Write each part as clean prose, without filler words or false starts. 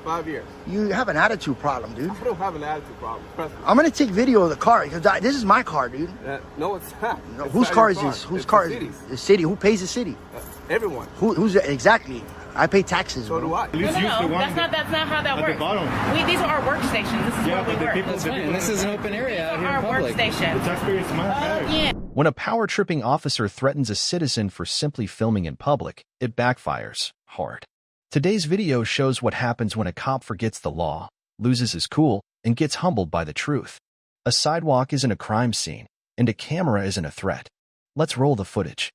5 years. You have an attitude problem, dude. I don't have an attitude problem. Trust me. I'm gonna take video of the car because this is my car, dude. No, it's not. No, it's whose not car your is this? Whose it's car the is city's. the city? Who pays the city? Everyone. Who's exactly? I pay taxes. So bro. do I. No, that's not how that works. These are our workstations. This is where we work. That's fine. This is an open area out here in Our public. workstation. The taxpayers matter. Yeah. When a power-tripping officer threatens a citizen for simply filming in public, it backfires hard. Today's video shows what happens when a cop forgets the law, loses his cool, and gets humbled by the truth. A sidewalk isn't a crime scene, and a camera isn't a threat. Let's roll the footage.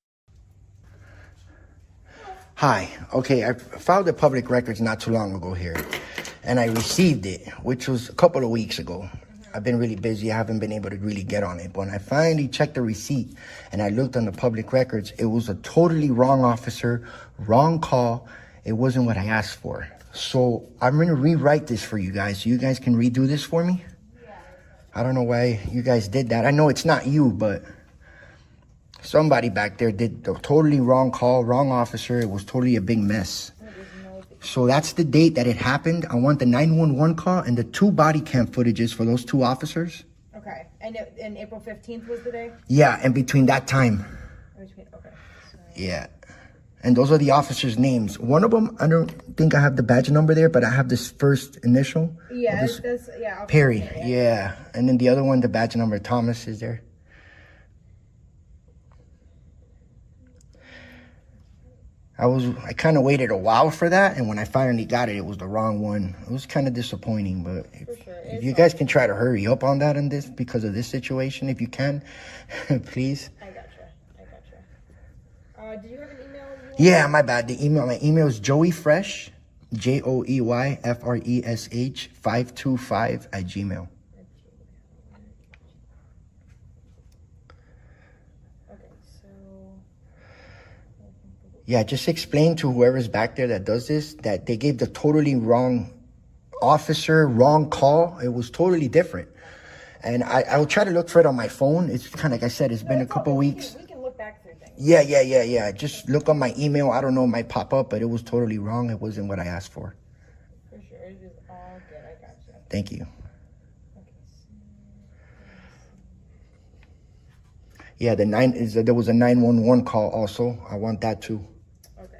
Hi. Okay, I filed the public records not too long ago here, and I received it, which was a couple of weeks ago. I've been really busy. I haven't been able to really get on it. But when I finally checked the receipt and I looked on the public records, it was a totally wrong officer, wrong call. It wasn't what I asked for. So I'm going to rewrite this for you guys so you guys can redo this for me. I don't know why you guys did that. I know it's not you, but somebody back there did the totally wrong call, wrong officer. It was totally a big mess. So that's the date that it happened. I want the 911 call and the 2 body cam footages for those 2 officers. Okay. And April 15th was the day? Yeah, and between that time. Okay. So... Yeah. And those are the officers' names. One of them, I don't think I have the badge number there, but I have this first initial. Yeah, Perry. Yeah. And then the other one, the badge number, Thomas, is there. I kind of waited a while for that, and when I finally got it, it was the wrong one. It was kind of disappointing, but if you guys can try to hurry up on that this because of this situation, if you can, please. I gotcha. Did you have an email? Yeah, my bad. My email is joeyfresh, JOEYFRESH 525 @gmail. Yeah, just explain to whoever's back there that does this that they gave the totally wrong officer, wrong call. It was totally different. And I'll try to look for it on my phone. It's kind of like I said, it's been a couple weeks. We can look back through things. Yeah. Just look on my email. I don't know, it might pop up, but it was totally wrong. It wasn't what I asked for. For sure. It is all good. I got you. Thank you. Yeah, there was a 911 call also. I want that too. Okay.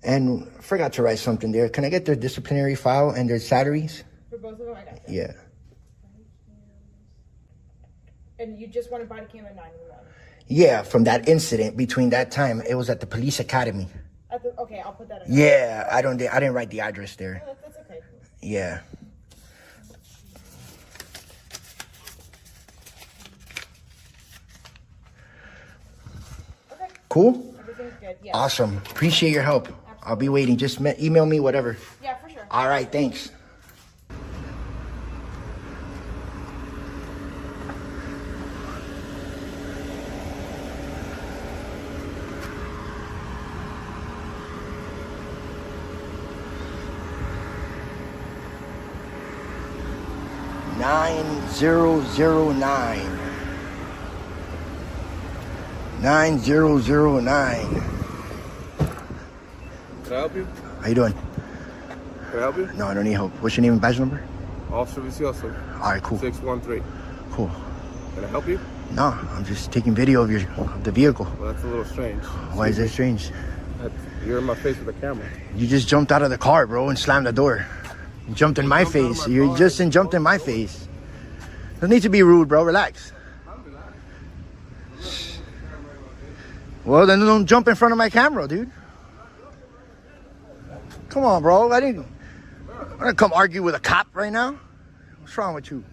And I forgot to write something there. Can I get their disciplinary file and their salaries? For both of them, I got that. Yeah. And you just wanted body cam at 911? Yeah, from that incident. Between that time, it was at the police academy. Okay, I'll put that in. Yeah, I didn't write the address there. No, that's okay. Yeah. Okay. Cool? Everything's good. Yeah. Awesome. Appreciate your help. Absolutely. I'll be waiting. Just email me, whatever. Yeah, for sure. All right, thanks. Nine zero zero nine. 9009. Can I help you? How you doing? Can I help you? No, I don't need help. What's your name and badge number? Officer Refusal. All right, cool. 613. Cool. Can I help you? No, I'm just taking video of the vehicle. Well, that's a little strange. Why is that strange? You're in my face with a camera. You just jumped out of the car, bro, and slammed the door. You jumped in my face. You just jumped in my face. Don't need to be rude, bro. Relax. Well, then don't jump in front of my camera, dude. Come on, bro. I'm gonna come argue with a cop right now. What's wrong with you?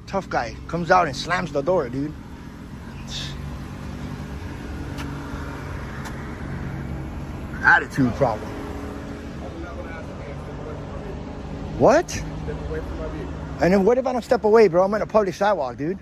Tough guy comes out and slams the door, dude. Attitude problem. What? Step away from my vehicle. And then what if I don't step away, bro? I'm on a public sidewalk, dude.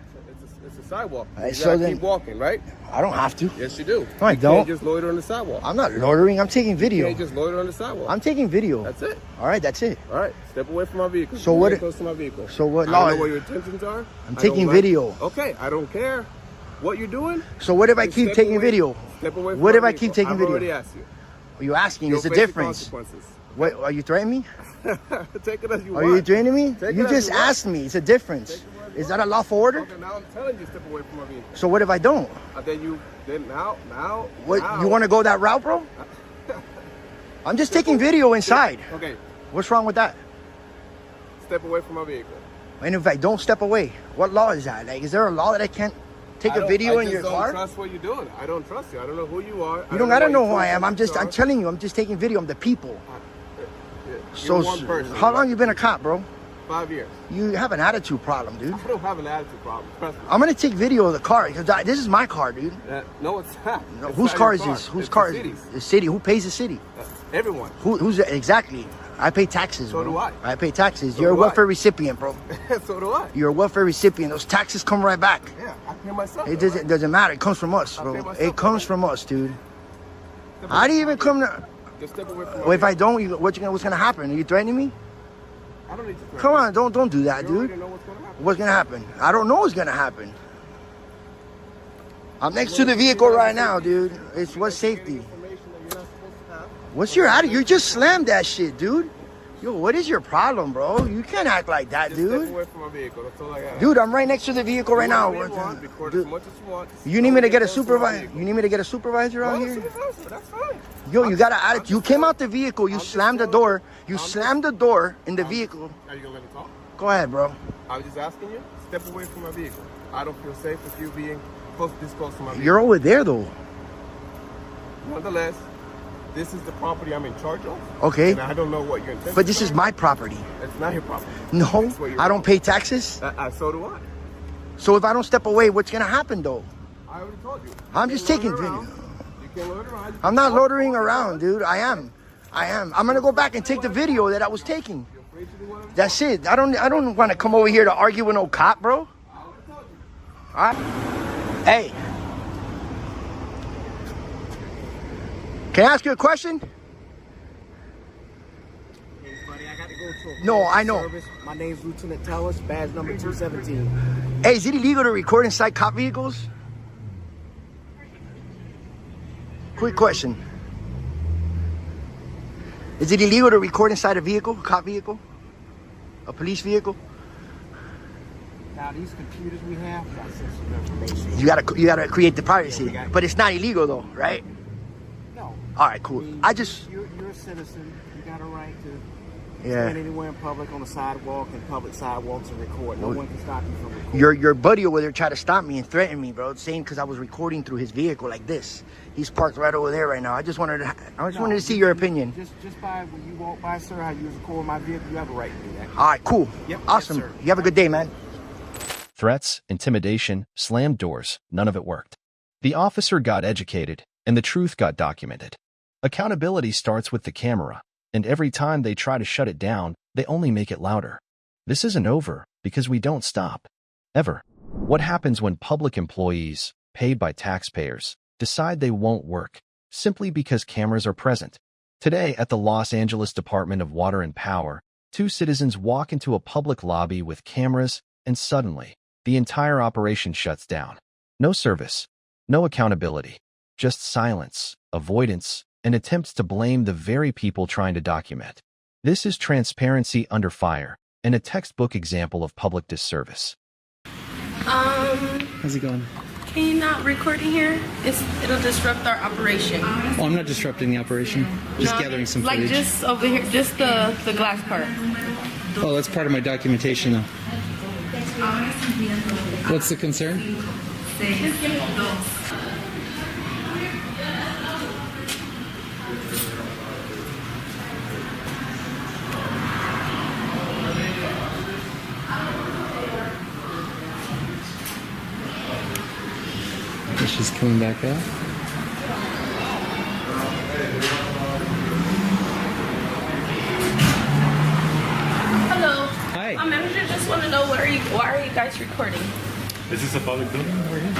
It's a sidewalk. You So gotta then- keep walking, right? I don't have to. Yes, you do. No, I You don't. can't just loiter on the sidewalk. I'm not loitering. I'm taking You video. can't just loiter on the sidewalk. I'm taking video. That's it. All right, that's it. All right, step away from my vehicle. So You're what- very close to my vehicle. so what I law- don't know what your intentions are. I'm I taking don't video. Okay, I don't care What you're doing? So what if I is keep step taking away- video? Step away from What my if I vehicle. keep taking I've video? already asked you. Are you asking? You'll It's a face the difference. consequences. What, are you threatening me? Take it as you Are want. you threatening me? Take You it as just you want. asked me. It's a difference. Is that a lawful order? Okay, now I'm telling you, step away from my vehicle. So what if I don't? Then now. What now. you want to go that route, bro? I'm just taking video inside. Okay, What's wrong with that? step away from my vehicle. And if I don't step away, what law is that? Like, is there a law that I can't take a video in your car? I don't trust what you're doing. I don't trust you. I don't know who you are. You don't gotta know who I am. I'm telling you, I'm just taking video. I'm the people. So one person. How long you been a cop, bro? 5 years. You have an attitude problem, dude. I don't have an attitude problem. Trust me. I'm gonna take video of the car because this is my car, dude. No, it's not. No, It's whose not car your is this? Whose It's car the is city's. this? The city. Who pays the city? Everyone. Who's exactly? I pay taxes, So bro. do I. I pay taxes. So You're a do I. welfare recipient, bro. So do I. You're a welfare recipient. Those taxes come right back. Yeah, I pay myself. It doesn't matter. It comes from us, I bro. pay myself, It comes bro. from us, dude. How do you even come to? Just step away from my Well, if I vehicle. don't, what's gonna happen? Are you threatening me? I don't need to. Come on, don't do that, You already dude. know what's gonna happen. What's gonna happen? I don't know what's gonna happen. I'm next to the vehicle right now, dude. It's what's safety. Information that you're not supposed to have. What's your attitude? You just slammed that shit, dude. Yo, what is your problem, bro? You can't act like that, Just step dude. away from my vehicle. That's all I got. Dude, I'm right next to the vehicle right now. Record as Dude, much as you want. you need me to get a Don't supervisor? vehicle. You need me to get a supervisor out Well, here? supervisor, that's fine. Yo, you got an I'm attitude. You just came telling- out the vehicle. You I'm just slammed the telling- door. You I'm just- slammed the door in the vehicle. Are you gonna let me talk? Go ahead, bro. I was just asking you. Step away from my vehicle. I don't feel safe with you being this close to my vehicle. You're over there, though. Nonetheless, this is the property I'm in charge of. Okay. And I don't know what your intentions But this are. is my property. It's not your property. No, That's what you're I don't doing. pay taxes. So do I. So if I don't step away, what's gonna happen, though? I already told you. I'm You just can't taking loiter video. around. You can't loiter around. I'm not loitering around, dude. I am. I'm gonna go back and take the video that I was taking. You're free to do whatever. That's it. I don't want to come over here to argue with no cop, bro. All right. Hey. Can I ask you a question? Hey, buddy, I got to go to a No, I know. service. My name's Lieutenant Tellis, badge number 217. Hey, is it illegal to record inside cop vehicles? Quick question. Is it illegal to record inside a vehicle, cop vehicle? A police vehicle? Now, these computers we have got sensitive information. You gotta create the privacy. Yeah, we got- But it's not illegal though, right? No. All right, cool. mean, I just You're a citizen. You got a right to yeah. stand anywhere in public on the sidewalk and public sidewalks and record. No one can stop you from recording. Your buddy over there tried to stop me and threaten me, bro, saying because I was recording through his vehicle like this. He's parked right over there right now. I just wanted to see your opinion. Just by when you walk by, sir, how you record my vehicle, you have a right to do that. All right, cool. Yep, yes, Awesome. sir. You have a good day, man. Threats, intimidation, slammed doors, none of it worked. The officer got educated, and the truth got documented. Accountability starts with the camera, and every time they try to shut it down, they only make it louder. This isn't over, because we don't stop. Ever. What happens when public employees, paid by taxpayers, decide they won't work, simply because cameras are present? Today, at the Los Angeles Department of Water and Power, two citizens walk into a public lobby with cameras, and suddenly, the entire operation shuts down. No service, no accountability, just silence, avoidance, and attempts to blame the very people trying to document. This is transparency under fire, and a textbook example of public disservice. How's it going? Can you not record in here? It'll disrupt our operation. Well, I'm not disrupting the operation. Just No, gathering some like footage. just over here, just the glass part. Oh, that's part of my documentation, though. What's the concern? She's coming back out. Hello. Hi. My manager just want to know why are you guys recording? Is this a public building over here?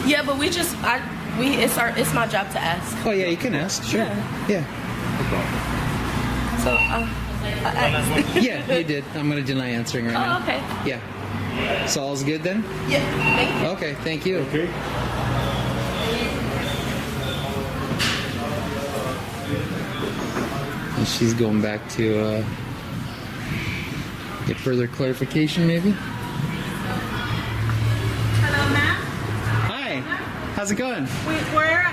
Yeah, but it's my job to ask. Oh, yeah, you can ask. Sure. Yeah. So, Yeah, you did. I'm going to deny answering right now. oh, okay. Yeah. So all's good then? Yeah. Thank you. Okay, thank you. Okay. And she's going back to get further clarification, maybe? Hello, ma'am. Hi, how's it going? We're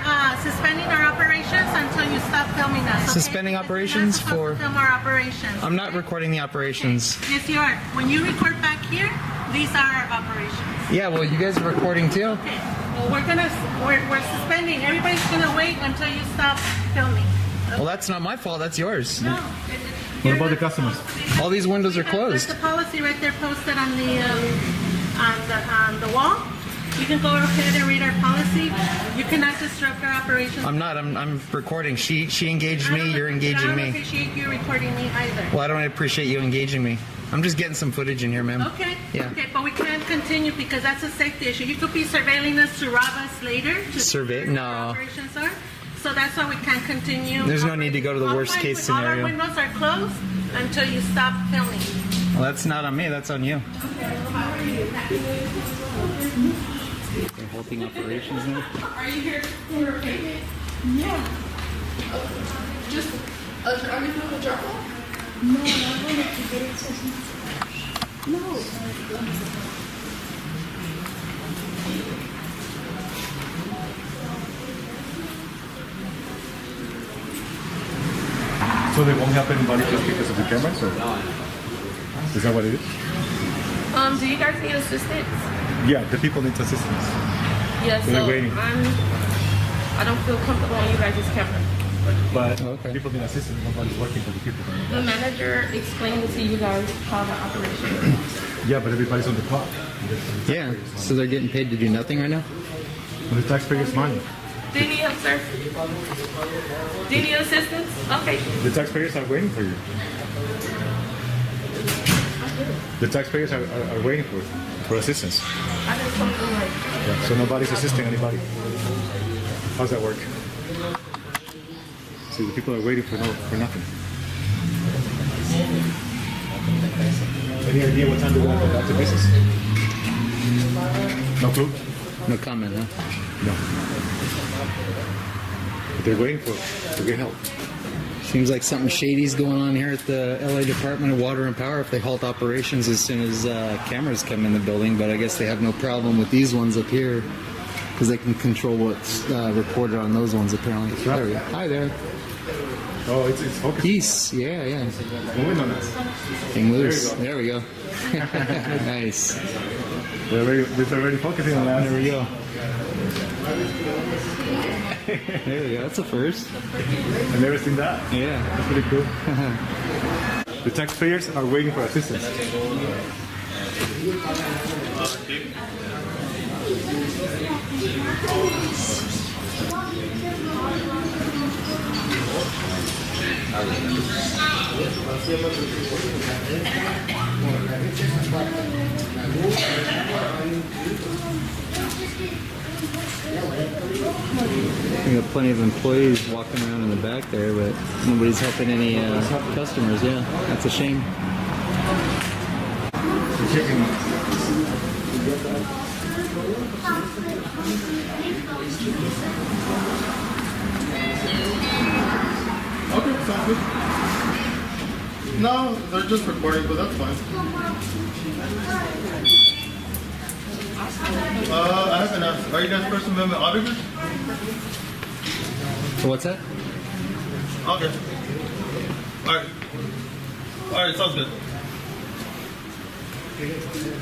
suspending our operations until you stop filming us. Okay? Suspending operations You're not supposed for... to film our operations. I'm not recording the operations. Yes, you are. When you record back here, these are our operations. Yeah, well, you guys are recording too? Okay. Well, we're suspending. Everybody's gonna wait until you stop filming. Well, that's not my fault, that's yours. No. What about the customers? All these windows are closed. There's the policy right there posted on the wall. You can go ahead and read our policy. You cannot disrupt our operations. I'm not, I'm recording. She engaged me, you're engaging I don't me. appreciate you recording me either. Well, I don't appreciate you engaging me. I'm just getting some footage in here, ma'am. Okay. Yeah. Okay, but we can't continue because that's a safety issue. You could be surveilling us to rob us later. Survey? No. Operations are. So that's why we can't continue. There's no need to go to the All worst fine, case All scenario. our windows are closed until you stop filming. Well, that's not on me, that's on you. They're halting operations now? Are you here for a payment? Yeah. Just are you doing a drop off? No, I wanted to get it to No. So they won't help anybody just because of the cameras, or is that what it is? Do you guys need assistance? Yeah, the people need assistance. Yeah, They're so waiting. I don't feel comfortable on you guys' camera. But Okay. people need assistance. Nobody's working for the people. The manager explained to you guys how the operation is. Yeah, but everybody's on the clock. Yeah, so they're getting paid to do nothing right now? And the taxpayers' money. Do you need help, sir? Do you need assistance? Okay. The taxpayers are waiting for you. The taxpayers are waiting for assistance. I just told them like, Yeah, so nobody's assisting anybody. How's that work? See, the people are waiting for nothing. Any idea what time they're going to go back to business? No clue? No comment, huh? No. But they're waiting to get help. Seems like something shady's going on here at the LA Department of Water and Power if they halt operations as soon as cameras come in the building, but I guess they have no problem with these ones up here because they can control what's recorded on those ones apparently. right. There we go. Hi there. Oh, it's focused. Peace. Yeah. Moving on us. Hang loose. There you There we go. Nice. They're already focusing on that. There we go. There we go. That's a first. I've never seen that. Yeah. That's pretty cool. The taxpayers are waiting for assistance. We got plenty of employees walking around in the back there, but nobody's helping any customers. Yeah, that's a shame. Okay, sounds good. No, they're just recording, but that's fine. I haven't asked. Are you guys First Amendment auditors? So what's that? Okay. Alright. Alright, sounds good.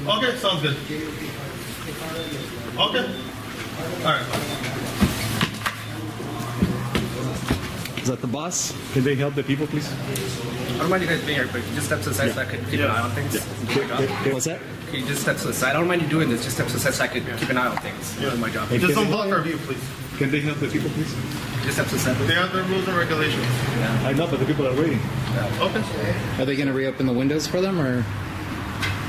Okay, sounds good. Okay. Alright. Is that the boss? Can they help the people, please? I don't mind you guys being here, but can you just step to the side so I could keep an eye on things? What's that? Can you just step to the side? I don't mind you doing this. Just step to the side so I could keep an eye on things. That's my job. Just don't block our view, please. Can they help the people, please? Just step to the side. They have their rules and regulations. I know, but the people are waiting. Okay. Are they going to reopen the windows for them, or?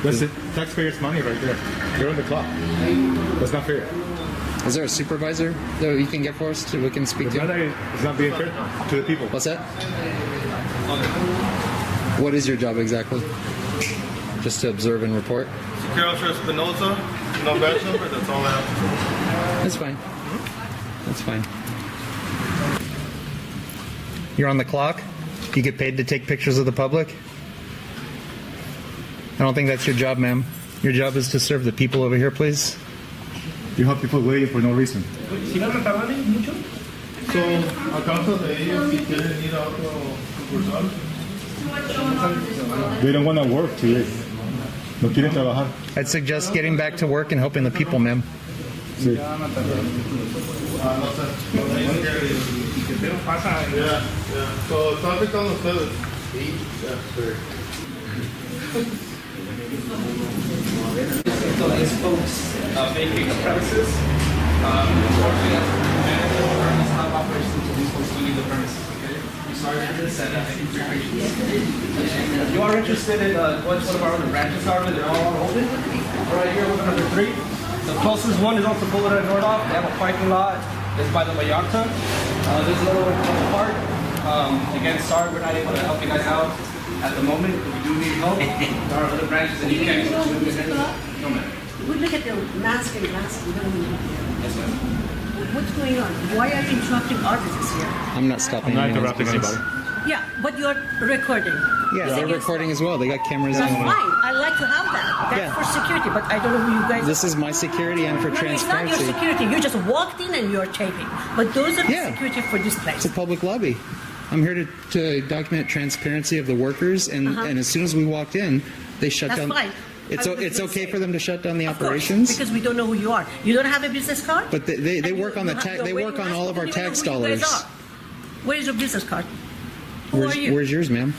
That's the taxpayers' money right there. They're on the clock. That's not fair. Is there a supervisor that you can get for us we can speak to? It's not being fair to the people. What's that? What is your job exactly? Just to observe and report? Security Officer Espinoza, no badge number, that's all I have to say. That's fine. That's fine. You're on the clock? You get paid to take pictures of the public? I don't think that's your job, ma'am. Your job is to serve the people over here, please. You have people waiting for no reason. So, a causa de ellos, si quieren ir a otro sucursal. They don't want to work today. No quieren trabajar. I'd suggest getting back to work and helping the people, ma'am. Sí. Yeah. So, está afectando a ustedes. So these folks vacate the premises. Unfortunately, as a manager, we're going to stop operations until these folks leave the premises. Okay? I'm sorry for this, and I think you're If you are interested in what one of our other branches are, they're all open. Right here, we're number 3. The closest one is also Boulevard and Nordoff. They have a parking lot. It's by the Vallarta. There's another one in the park. Again, sorry we're not able to help you guys out at the moment. We do need help. There are other branches that you can go to. No, ma'am. We look at the mask and mask. We don't need it. Yes, ma'am. What's going on? Why are you interrupting our business here? I'm not stopping I'm not anyone's interrupting business. anybody. Yeah, but you're recording. Yeah, they're recording as well. They got cameras That's on. fine. I like to have that. That's Yeah. for security, but I don't know who you guys This is my security and for No, it's not your transparency. security. You just walked in and you're taping. But those are the Yeah. security for this It's place. a public lobby. I'm here to document transparency of the workers, and as soon as we walked in, they shut That's down. fine. It's I would it's just okay say- for them to shut down the Of course, operations. because we don't know who you are. You don't have a business card? But they And work on the tax. They work on all of our tax Who you guys dollars. are. Where is your business card? Who are you? Where's yours, ma'am?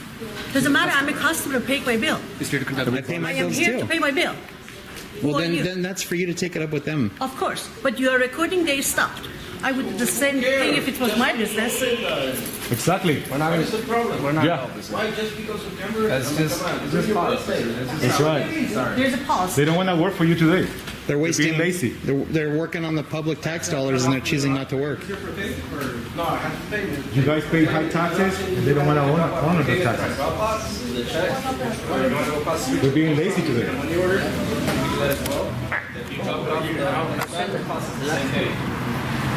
Doesn't matter. I'm a customer paying my bill. I pay my I am bills here to too. pay my bill. Who Well, are you? then that's for you to take it up with them. Of course. But you are recording, they stopped. I would do the same thing if it was my business. Exactly. We're not going to problem. We're not Yeah. Why just because of camera? It's just policy. That's right. There's a pause. They don't want to work for you today. They're wasting. being lazy. They're working on the public tax dollars, and they're choosing not to work. No, I have to pay. You guys pay high taxes. They don't want to honor the taxes. The check. Or you want to go across the street? They're being lazy today. When you order, you can let it go. If you drop it off, the check costs the same day.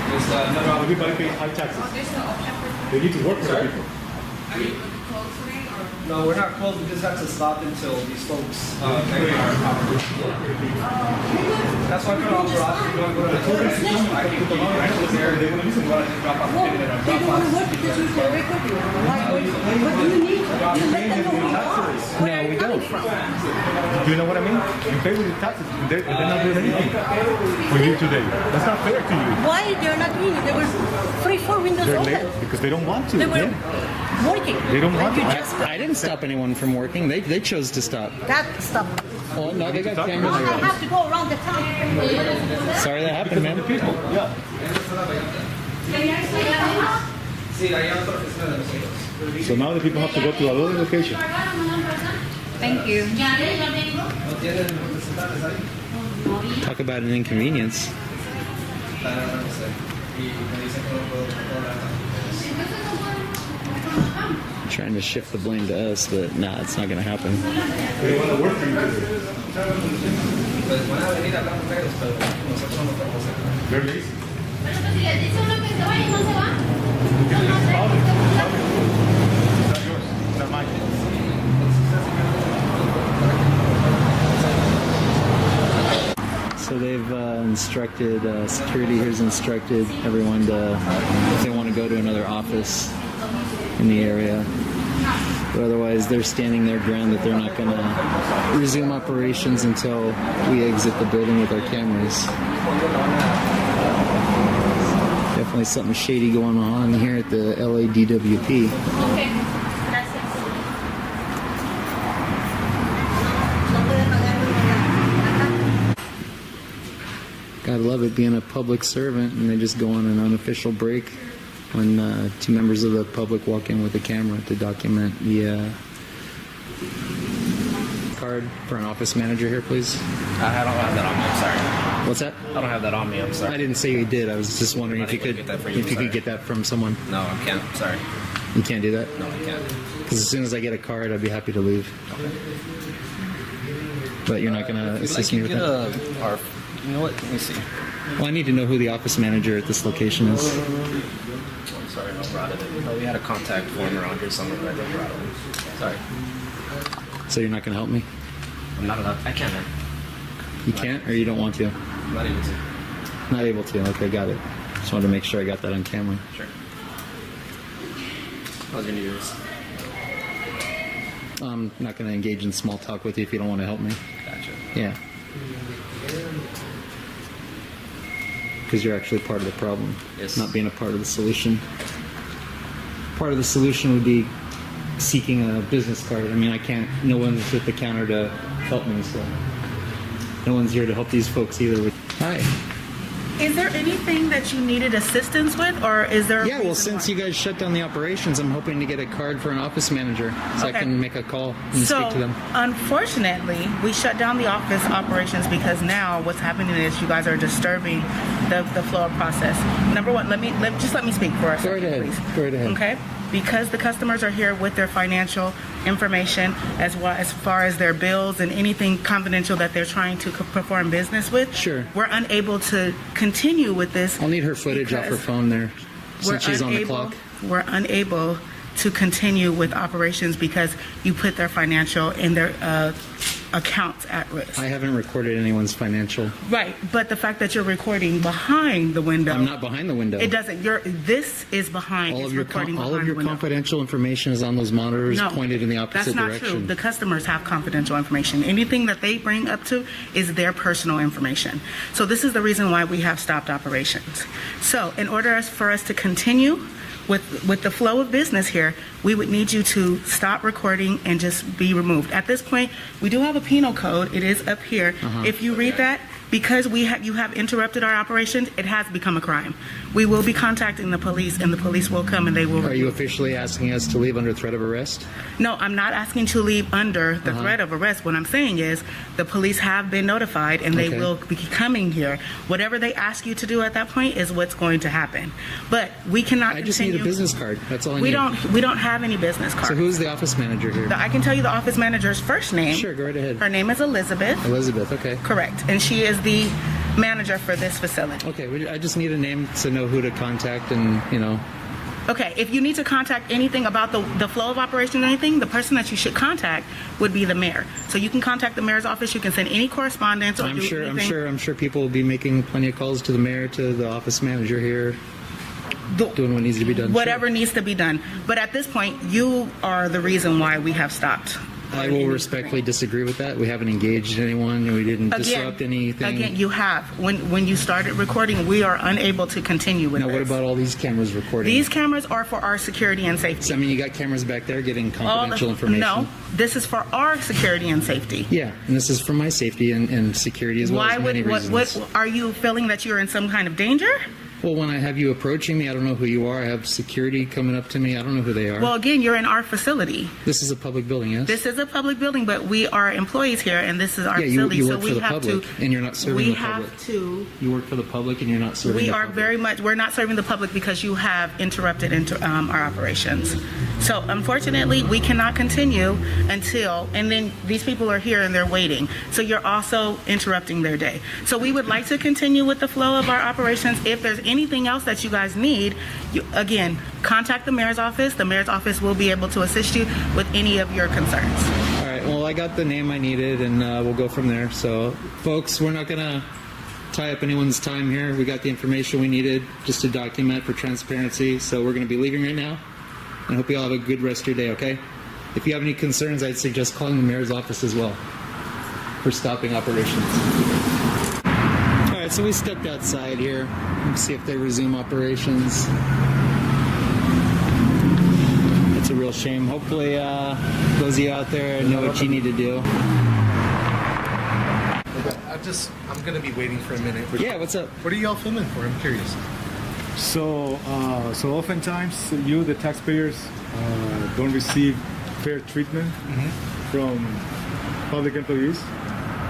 There's another Everybody pays high taxes. They need to work for the people. No, we're not closed. We just have to stop until these folks vacate our property. That's why I put off garage. If you want to go to the tourist, I can put the right over there. They want to just drop off the ticket at our They drop don't want to box. work because you're there recording. Why? What do you need? You let them know who you are. Where are you coming from? Do you know what I mean? You pay with the taxes. They're not doing anything for you today. That's not fair to you. Why they're not doing it? There were 3-4 windows They're open. late because they don't want to. They were Yeah. working. They don't want And you to. just I didn't stop anyone from working. They chose to stop. that stuff. Oh no, they got Now cameras. I have to go around the town. Sorry that happened, man. Yeah. Sí, ahí hay otra oficina de nosotros. So now the people have to go to another location. Thank you. ¿No tienen representantes ahí? Talk about an inconvenience. No sé. Y me dicen que no puedo Trying to shift the blame to us, but nah, it's not gonna happen. They want to work for you. Pues van a venir a hablar con ellos, pero nosotros no podemos hacer nada. They're lazy. It's not yours. It's not mine. So they've instructed, security has instructed everyone to, if they want to go to another office in the area. But otherwise, they're standing their ground that they're not going to resume operations until we exit the building with our cameras. Definitely something shady going on here at the LADWP. Gotta love it being a public servant and they just go on an unofficial break when two members of the public walk in with a camera to document the card for an office manager here, please. I don't have that on me, I'm sorry. What's that? I don't have that on me, I'm sorry. I didn't say you did. I was just wondering if you could get that for you, if you sorry. could get that from someone. No, I can't, sorry. You can't do that? No, I can't. Because as soon as I get a card, I'd be happy to leave. But you're not going to assist me with that? You know what? Let me see. Well, I need to know who the office manager at this location is. I'm sorry, no brought it. We had a contact form around here somewhere, but I didn't brought it. Sorry. So you're not going to help me? I'm not allowed. I can't, man. You can't, or you don't want to? I'm not able to. Not able to. Okay, got it. Just wanted to make sure I got that on camera. Sure. I was gonna do this. I'm not going to engage in small talk with you if you don't want to help me. Gotcha. Yeah. Because you're actually part of the problem, Yes. not being a part of the solution. Part of the solution would be seeking a business card. I mean, I can't, no one's at the counter to help me, so no one's here to help these folks either. Hi. Is there anything that you needed assistance with, or is there? Yeah, well, since you guys shut down the operations, I'm hoping to get a card for an office manager so I can make a call and speak to them. Unfortunately, we shut down the office operations because now what's happening is you guys are disturbing the flow of process. Number one, let me speak for a second, please. Go right ahead. Okay. Because the customers are here with their financial information as far as their bills and anything confidential that they're trying to perform business with. Sure. We're unable to continue with this. I'll need her footage off her phone there since she's on the clock. We're unable to continue with operations because you put their financial and their accounts at risk. I haven't recorded anyone's financial. Right, but the fact that you're recording behind the window. I'm not behind the window. It doesn't. This is behind. All of your window. confidential information is on those monitors pointed in the opposite direction. That's not true. The customers have confidential information. Anything that they bring up to is their personal information. So this is the reason why we have stopped operations. So in order for us to continue with the flow of business here, we would need you to stop recording and just be removed. At this point, we do have a penal code. It is up here. If you read that, because you have interrupted our operations, it has become a crime. We will be contacting the police, and the police will come and they will. Are you officially asking us to leave under threat of arrest? No, I'm not asking to leave under the threat of arrest. What I'm saying is the police have been notified and they will be coming here. Whatever they ask you to do at that point is what's going to happen. But we cannot. I just need a business card. That's all I need. We don't have any business cards. So who's the office manager here? I can tell you the office manager's first name. Sure, go right ahead. Her name is Elizabeth. Elizabeth, okay. Correct. And she is the manager for this facility. Okay, I just need a name to know who to contact and, Okay, if you need to contact anything about the flow of operations or anything, the person that you should contact would be the mayor. So you can contact the mayor's office. You can send any correspondence. Or I'm sure people will be making plenty of calls to the mayor, to the office manager here, doing what needs to be done. Whatever needs to be done. But at this point, you are the reason why we have stopped. I will respectfully disagree with that. We haven't engaged anyone, and we didn't disrupt anything. Again, you have. When you started recording, we are unable to continue with this. Now, what about all these cameras recording? These cameras are for our security and safety. So, I mean, you got cameras back there getting confidential information? No, this is for our security and safety. Yeah, and this is for my safety and security as well. What are you feeling that you're in some kind of danger? Well, when I have you approaching me, I don't know who you are. I have security coming up to me. I don't know who they are. Well, again, you're in our facility. This is a public building, yes? This is a public building, but we are employees here, and this is our facility. You work for the public, and you're not serving the public. You work for the public, and you're not serving the public. We're not serving the public because you have interrupted our operations. So, unfortunately, we cannot continue until, and then these people are here and they're waiting. So you're also interrupting their day. So we would like to continue with the flow of our operations. If there's anything else that you guys need, again, contact the mayor's office. The mayor's office will be able to assist you with any of your concerns. All right, well, I got the name I needed, and we'll go from there. So, folks, we're not going to tie up anyone's time here. We got the information we needed just to document for transparency. So we're going to be leaving right now. And I hope you all have a good rest of your day, okay? If you have any concerns, I'd suggest calling the mayor's office as well for stopping operations. All right, so we stepped outside here. Let's see if they resume operations. It's a real shame. Hopefully those of you out there know what you need to do. I'm going to be waiting for a minute. Yeah, what's up? What are y'all filming for? I'm curious. So oftentimes you, the taxpayers, don't receive fair treatment from public employees.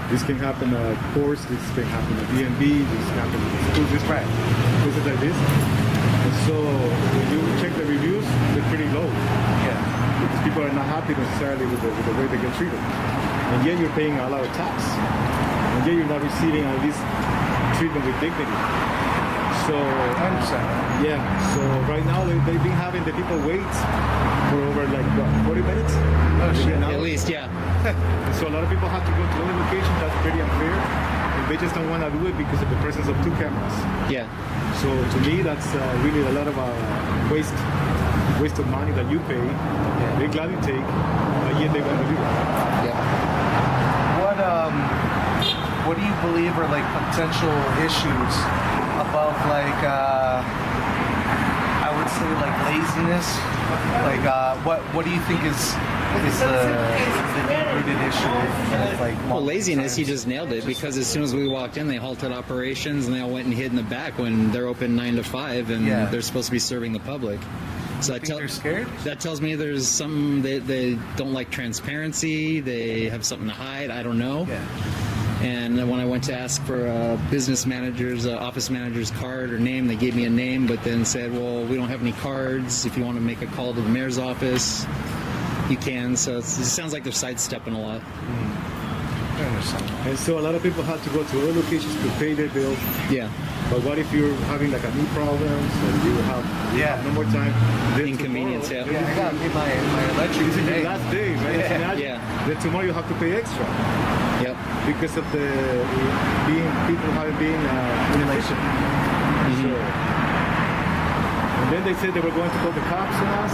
This can happen at courts, this can happen at DMV, this can happen at schools, places like this. And so when you check the reviews, they're pretty low. Yeah. Because people are not happy necessarily with the way they get treated. And yet you're paying a lot of tax. And yet you're not receiving at least treatment with dignity. So, I understand. Yeah, so right now they've been having the people wait for over like, what, 40 minutes? Oh, shit. At least, yeah. And so a lot of people have to go to other locations. That's pretty unfair. And they just don't want to do it because of the presence of 2 cameras. Yeah. So to me, that's really a lot of waste of money that you pay. They gladly take, but yet they won't do it. Yeah. What do you believe are like potential issues above like I would say like laziness? Like what do you think is the deep-rooted issue of like Well, laziness, he just nailed it, because as soon as we walked in, they halted operations and they all went and hid in the back when they're open 9 to 5 and they're supposed to be serving the public. So they're scared? That tells me there's some, they don't like transparency, they have something to hide, I don't know. Yeah. And when I went to ask for a business manager's, office manager's card or name, they gave me a name, but then said, well, we don't have any cards. If you want to make a call to the mayor's office, you can. So it sounds like they're sidestepping a lot. I understand. And so a lot of people have to go to other locations to pay their bills. Yeah. But what if you're having like a knee problem, so you have no more time? Inconvenience, tomorrow, I gotta pay my electric This is today. your last day, right? Then tomorrow you have to pay extra. Yep. Because of the people having been inefficient. So, and then they said they were going to call the cops on us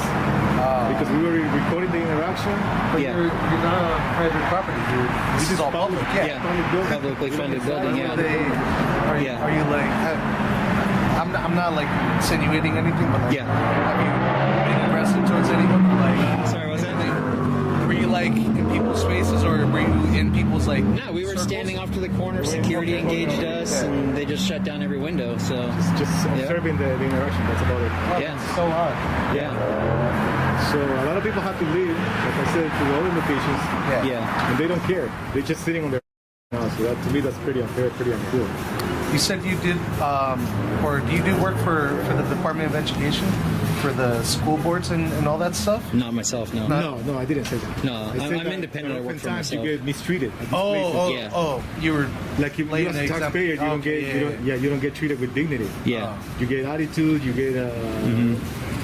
because we were recording the interaction. But you're not on private property, dude. This is all public. Public building. Publicly funded building, yeah. Are you like? I'm not like insinuating anything, but like, have you been aggressive towards anyone? Like, sorry, was that? Were you like in people's spaces, or were you in people's like? No, we were standing off to the corner. Security engaged us, and they just shut down every window. So just observing the interaction. That's about it. Yeah, it's so hard. Yeah. So a lot of people have to leave, like I said, to other locations. Yeah. And they don't care. They're just sitting on their house. So that, to me, that's pretty unfair, pretty uncool. You said you did, or do you do work for the Department of Education, for the school boards and all that stuff? Not myself, no. No, I didn't say that. No, I'm independent. I work for myself. You get mistreated. You were like you as a taxpayer, you don't get treated with dignity. Yeah. You get attitude. You get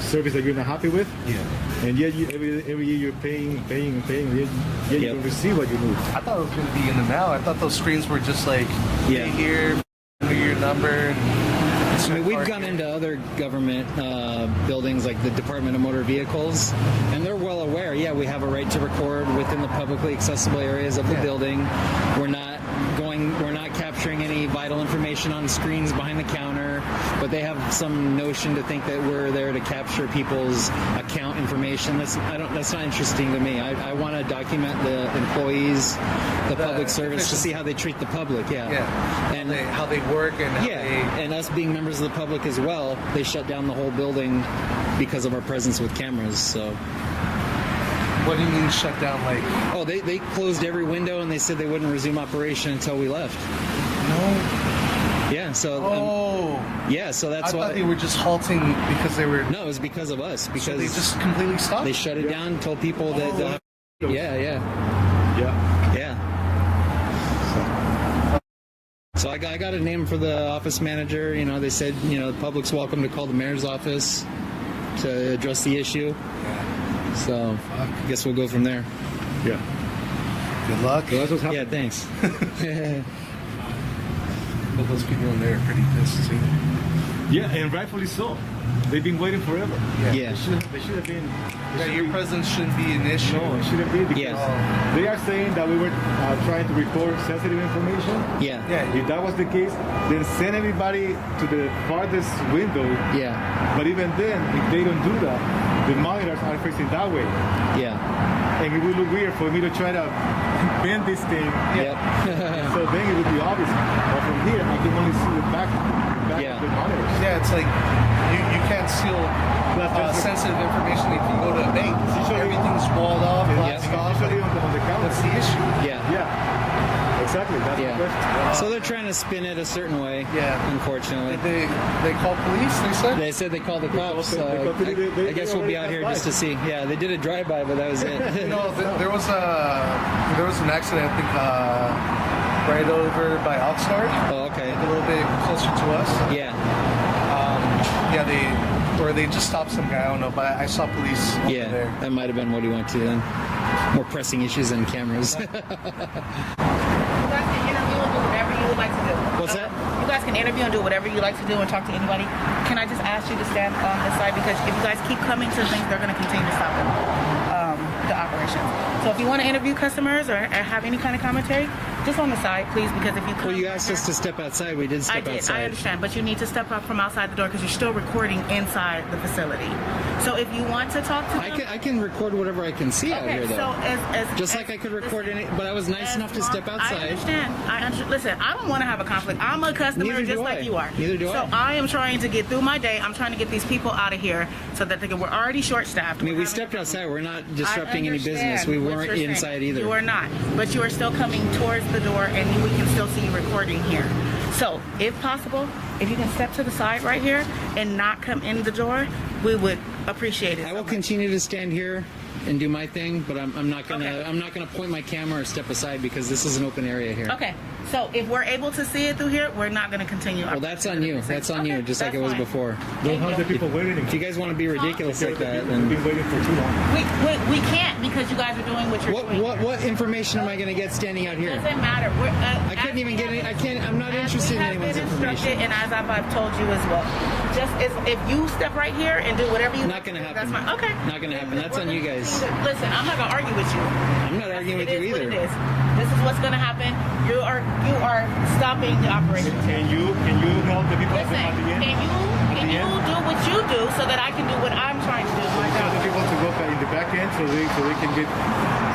service that you're not happy with. Yeah. And yet every year you're paying. Yet you don't receive what you need. I thought it was going to be in the mail. I thought those screens were just like, pay here, your number. I mean, we've gone into other government buildings like the Department of Motor Vehicles, and they're well aware. Yeah, we have a right to record within the publicly accessible areas of the building. We're not capturing any vital information on screens behind the counter, but they have some notion to think that we're there to capture people's account information. That's not interesting to me. I want to document the employees, the public service, to see how they treat the public. And how they work and how and us being members of the public as well. They shut down the whole building because of our presence with cameras. So. What do you mean shut down? Like, oh, they closed every window and they said they wouldn't resume operation until we left. No. Yeah. So. So that's why I thought they were just halting because they were. No, it was because of us. Because so they just completely stopped. They shut it down. Told people that. Yeah. So I got a name for the office manager. You know, they said, the public's welcome to call the mayor's office to address the issue. So I guess we'll go from there. Yeah. Good luck. So that's what's happening. Yeah, thanks. But those people in there are pretty pissed too. Yeah, and rightfully so. They've been waiting forever. Yeah. They should have been. Your presence shouldn't be an issue. No, it shouldn't be because they are saying that we were trying to record sensitive information. Yeah. If that was the case, then send everybody to the farthest window. Yeah. But even then, if they don't do that, the monitors are facing that way. Yeah. And it would look weird for me to try to bend this thing. Yep. So then it would be obvious. But from here, I can only see the back of the monitors. Yeah, it's like you can't steal sensitive information if you go to a bank. Everything's walled off, glassed off. Usually on the counter. That's the issue. Yeah. Exactly. That's the Yeah. question. So they're trying to spin it a certain way. Yeah. Unfortunately. They call police, they said? They said they called the cops. They So called- they I guess we'll be out here just to see. Yeah, they did a drive-by, but that was it. You know, there was an accident, I think, right over by Oxnard. Oh, okay. A little bit closer to us. Yeah. They just stopped some guy, I don't know, but I saw police over Yeah, there. that might have been what he went to then. More pressing issues than cameras. You guys can interview and do whatever you would like to do. What's that? You guys can interview and do whatever you like to do and talk to anybody. Can I just ask you to stand on this side, because if you guys keep coming to things, they're going to continue to stop the operation. So if you want to interview customers or have any kind of commentary, just on the side, please, because if you come... Well, you asked us to step outside. We did step outside. I understand, but you need to step up from outside the door because you're still recording inside the facility. So if you want to talk to them... I can record whatever I can see out here, though. So Just like I could record any... But I was nice enough to step outside. I understand. Listen, I don't want to have a conflict. I'm a customer Neither just do like I. you are. Neither do So I am trying to get through my day. I'm trying to get these people out of here so that they can... We're already short-staffed. I mean, we stepped outside. We're not disrupting any business. We what weren't you're saying. inside either. You are not. But you are still coming towards the door, and we can still see you recording here. So, if possible, if you can step to the side right here and not come in the door, we would appreciate it. I will continue to stand here and do my thing, but I'm not gonna point my camera or step aside because this is an open area here. Okay. So if we're able to see it through here, we're not going to continue. Well, that's on you. That's on you, just like it was fine. before. Don't have the people waiting. If you guys want to be ridiculous like that, We've then been waiting for too long. We can't because you guys are doing what you're doing. what information am I going to get standing out here? Doesn't matter. I couldn't even get any. I'm not interested in anyone's information. And as I've told you as well, just if you step right here and do whatever you Not going to happen. That's fine. Okay. Not going to happen. That's on you guys. Listen, I'm not going to argue with you. I'm not arguing with you either. It is. This is what's going to happen. You are stopping the operation. Can you help the people Listen, at the end? can you do what you do so that I can do what I'm trying to do? My Tell job. the people to go in the back end so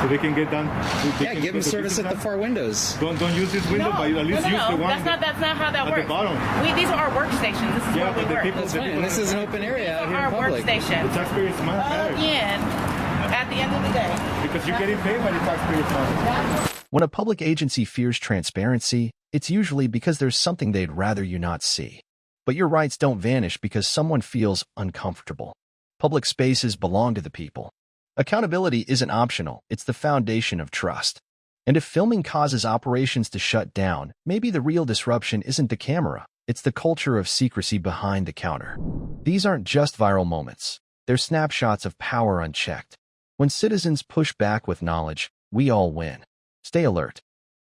they can get done. Yeah, give them service at the far windows. Don't use this window, but at least use the one That's not how that at works. the bottom. These are our workstations. This is Yeah, where we but the work. people, That's fine. This is an open area out here in Our public. workstation. the taxpayers matter Again, at the end of the day. because you're getting paid by the taxpayers money. When a public agency fears transparency, it's usually because there's something they'd rather you not see. But your rights don't vanish because someone feels uncomfortable. Public spaces belong to the people. Accountability isn't optional, it's the foundation of trust. And if filming causes operations to shut down, maybe the real disruption isn't the camera, it's the culture of secrecy behind the counter. These aren't just viral moments. They're snapshots of power unchecked. When citizens push back with knowledge, we all win. Stay alert.